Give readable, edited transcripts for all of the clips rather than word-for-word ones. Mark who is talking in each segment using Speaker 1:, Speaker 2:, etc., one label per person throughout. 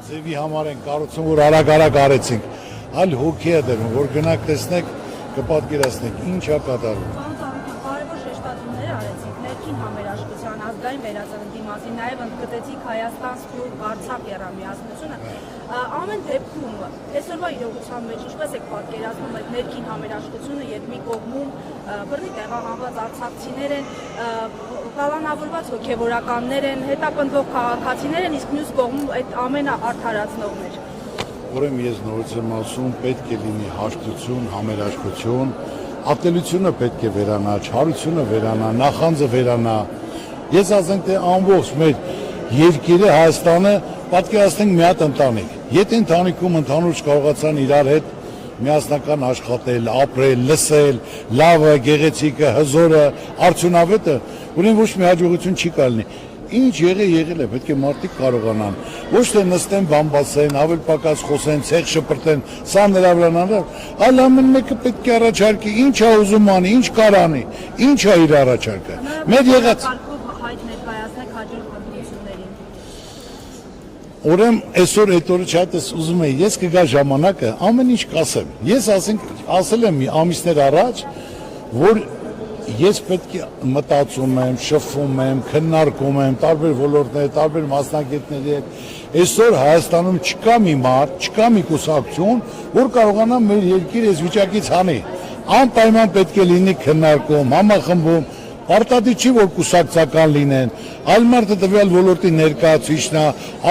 Speaker 1: Ձևի համար են կառուցում, որ արագ արեցինք, այլ հոգի է դրվում, որ գնաք տեսնեք, կպատկերացնեք, ինչ է կատարվում։
Speaker 2: Կարևոր շեշտադրումներ արեցինք, ներքին համերաշխության, ազգային վերածննդի մասին, նաև ընդգծեցիք Հայաստան, Սփյուռք, Արցախ եռամիացությունը։ Ամեն դեպքում այսօրվա իրողության մեջ ինչպես եք պատկերացնում այդ ներքին համերաշխությունը, երբ մի կողմում բռնի տեղահանված արցախցիներ են, կալանավորված հոգևորականներ են, հետապնդվող քաղաքացիներ են, իսկ մյուս կողմում այդ ամենը արդարացնողներ։
Speaker 1: Ուրեմն ես նորից եմ ասում, պետք է լինի հաշտություն, համերաշխություն, ատելությունը պետք է վերանա, չարությունը վերանա, նախանձը վերանա։ Ես ասենք, թե ամբողջ մեր երկիրը Հայաստանը պատկերացնենք մի հատ ընտանիք։ Եթե ընտանիքում ընդհանուր չկարողացան իրար հետ միասնական աշխատել, ապրել, լսել, լավը, գեղեցիկը, հզորը, արդյունավետը, ուրեմն ոչ մի հաջողություն չի կարելի։ Ինչ եղել է, պետք է մարդիկ կարողանան, ոչ թե նստեն բամբասեն, ավել պակաս խոսեն, ցեղ շպրտեն, սա նրա վրա, այլ ամեն մեկը պետք է առաջարկի, ինչ է ուզում անի, ինչ կարանի, ինչ է իր առաջարկը։ Մեր եղած
Speaker 2: հայտ ներկայացնեք հաջորդ ընտրություններին։
Speaker 1: Ուրեմն այսօր այդ օրը չայտես ուզում եի, ես կգա ժամանակը, ամեն ինչ կասեմ։ Ես ասել եմ ամիսներ առաջ, որ ես պետք է մտածում եմ, շփվում եմ, քննարկում եմ տարբեր ոլորտներ, տարբեր մասնագետների հետ։ Այսօր Հայաստանում չկա մի մարդ, չկա մի կուսակցություն, որ կարողանա մեր երկիրը այս վիճակից հանի։ Անպայման պետք է լինի քննարկում, համախմբում, պարտադիր չի, որ կուսակցական լինեն, այլ մարդը տվյալ ոլորտի ներկայացուցիչն է,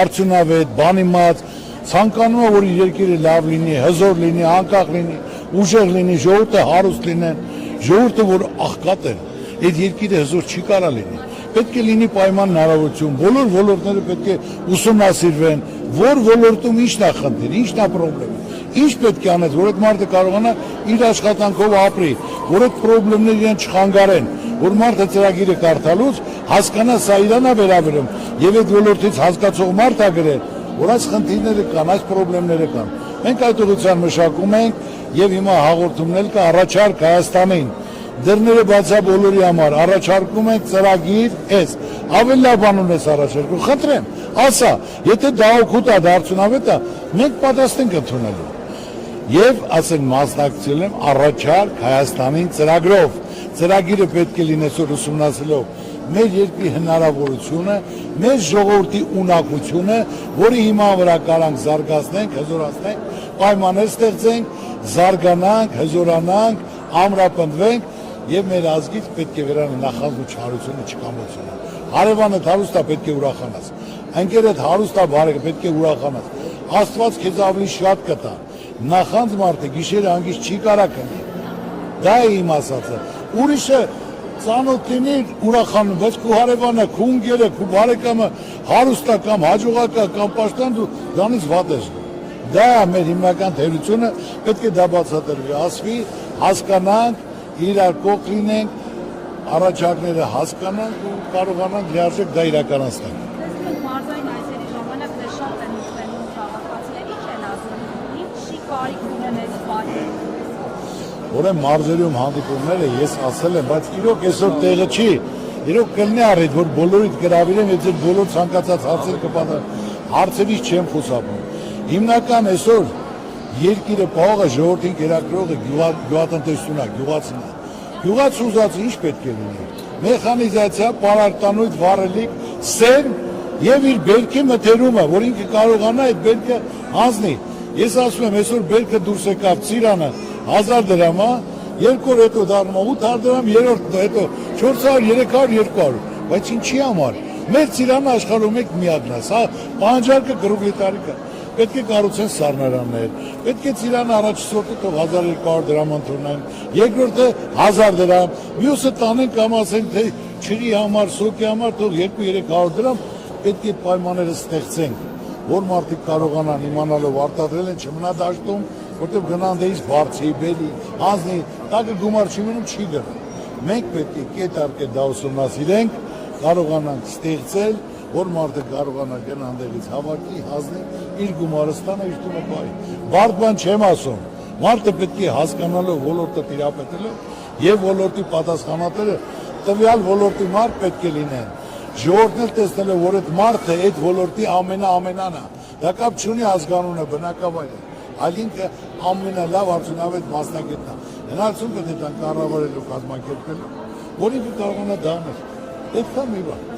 Speaker 1: արդյունավետ, բանիմաց, ցանկանում է, որ երկիրը լավ լինի, հզոր լինի, անկախ լինի, ուժեղ լինի, ժողովուրդը հարուստ լինեն, ժողովուրդը, որ աղքատ են, այդ երկիրը հզոր չի կարա լինի։ Պետք է լինի պայման հնարավորություն, բոլոր ոլորտները պետք է ուսումնասիրվեն, որ ոլորտում ինչն է խնդիր, ինչն է խնդիրը, ինչ պետք է անես, որ այդ մարդը կարողանա իր աշխատանքով ապրի, որ այդ խնդիրները իրեն չխանգարեն, որ մարդը ծրագիրը կարդալուց հասկանա սա իրան է վերաբերում եւ այդ ոլորտից հասկացող մարդ է գրել, որ այս խնդիրները կան, այս խնդիրները կան։ Մենք այդ ուղղությամբ մշակում ենք եւ հիմա հաղորդումներ կա առաջարկ Հայաստանին։ Դռները բացա բոլորի համար, առաջարկում ենք ծրագիր էս, ավելի լավ բան ունես առաջարկում, խնդրեմ, ասա, եթե դա օգուտ է, դա արդյունավետ է, մենք պատրաստ ենք ընդունելու։ Եվ ասեն մասնակցել եմ առաջարկ Հայաստանին ծրագրով, ծրագիրը պետք է լինես որ ուսումնասիրելով մեր երկրի հնարավորությունը, մեր ժողովրդի ունակությունը, որի հիման վրա կարանք զարգացնենք, հզորացնենք, պայմաններ ստեղծենք, զարգանանք, հզորանանք, ամրապնդվենք եւ մեր ազգից պետք է վերանա նախանձ ու չարությունը, չկամությունը։ Հարևանը հարուստ է, պետք է ուրախանաս։ Ընկերդ հարուստ է, բարեկը պետք է ուրախանաս։ Աստված քեզ ավելի շատ կտա։ Նախանձ մարդը գիշերը հանգիստ չի կարա քնի։ Դա է իմ ասածը։ Ուրիշը ծանոթ լինի ուրախանում, բայց քո հարևանը, քո ընկերը, քո բարեկամը հարուստ է կամ հաջողակ է կամ պաշտպան դու դրանից վատ ես։ Դա է մեր հիմնական թերությունը, պետք է դա բացատրվի, ասվի, հասկանանք, իրար կողք լինենք, առաջարկները հասկանանք ու կարողանանք լիարժեք դա իրականացնել։
Speaker 2: Մարզային այսերի ժամանակ դե շատ են ուտենում քաղաքացիների չեն ասում, ինչ չի կարիք ունեն այս բանը։
Speaker 1: Ուրեմն մարզերում հանդիպումները ես ասել եմ, բայց իրոք այսօր տեղը չի, իրոք կլինի առիթ, որ բոլորիդ գրավիրեմ եւ ձեր բոլոր ցանկացած հարցեր կպատասխան, հարցերից չեմ խուսափում։ Հիմնական այսօր երկիրը պահողը ժողովրդին կերակրողը գյուղատնտեսությունն է, գյուղացին է։ Գյուղաց ուզածը ինչ պետք է լինի։ Մեխանիզացիա, պարարտանույթ, վառելիք, սեր եւ իր բերքի մթերումը, որ ինքը կարողանա այդ բերքը հանձնի։ Ես ասում եմ, այսօր բերքը դուրս եկավ Ծիրանը 1000 դրամ, երկու օր հետո դառնում 800 դրամ, երրորդ հետո 400, 300, 200, բայց ինչի համար։ Մեր Ծիրանը աշխարհում մեկ միակն է, սա պահանջարկը գրուպլի տարիքը։ պետք է կառուցեն սառնարաններ, պետք է Ծիրան առաջին թող 1200 դրամ ընդունեն, երկրորդը 1000 դրամ, մյուսը տանեն կամ ասեն թե ջրի համար, սոկի համար թող 200-300 դրամ, պետք է պայմանները ստեղծենք, որ մարդիկ կարողանան իմանալով արտադրել են չմնա դաշտում, որտեղ գնան դեից բարձի, բերի, հանձնի, տակը գումար չի մնում, չի գնում։ Մենք պետք է կետ առ կետ դա ուսումնասիրենք, կարողանանք ստեղծել, որ մարդը կարողանա գնան դեղից հավաքի, հանձնի, իր գումարը ստանա, իր տունը բայ։ Բարդ բան չեմ ասում, մարդը պետք է հասկանալով ոլորտը տիրապետելով եւ ոլորտի պատասխանատերը տվյալ ոլորտի մարդ պետք է լինեն։ Ժողովուրդն էլ տեսնելով, որ այդ մարդը այդ ոլորտի ամենան է, դա կապ չունի ազգանունը, բնակավայրը, այլ ինքը ամենալավ արդյունավետ մասնագետն է։ Հնարություն պետք է տան կառավարելու կազմակերպելու, որ ինքը կարողանա դա անել։ Այդքան մի բան։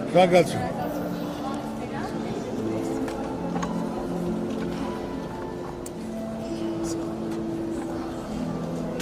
Speaker 1: Շնորհակալություն։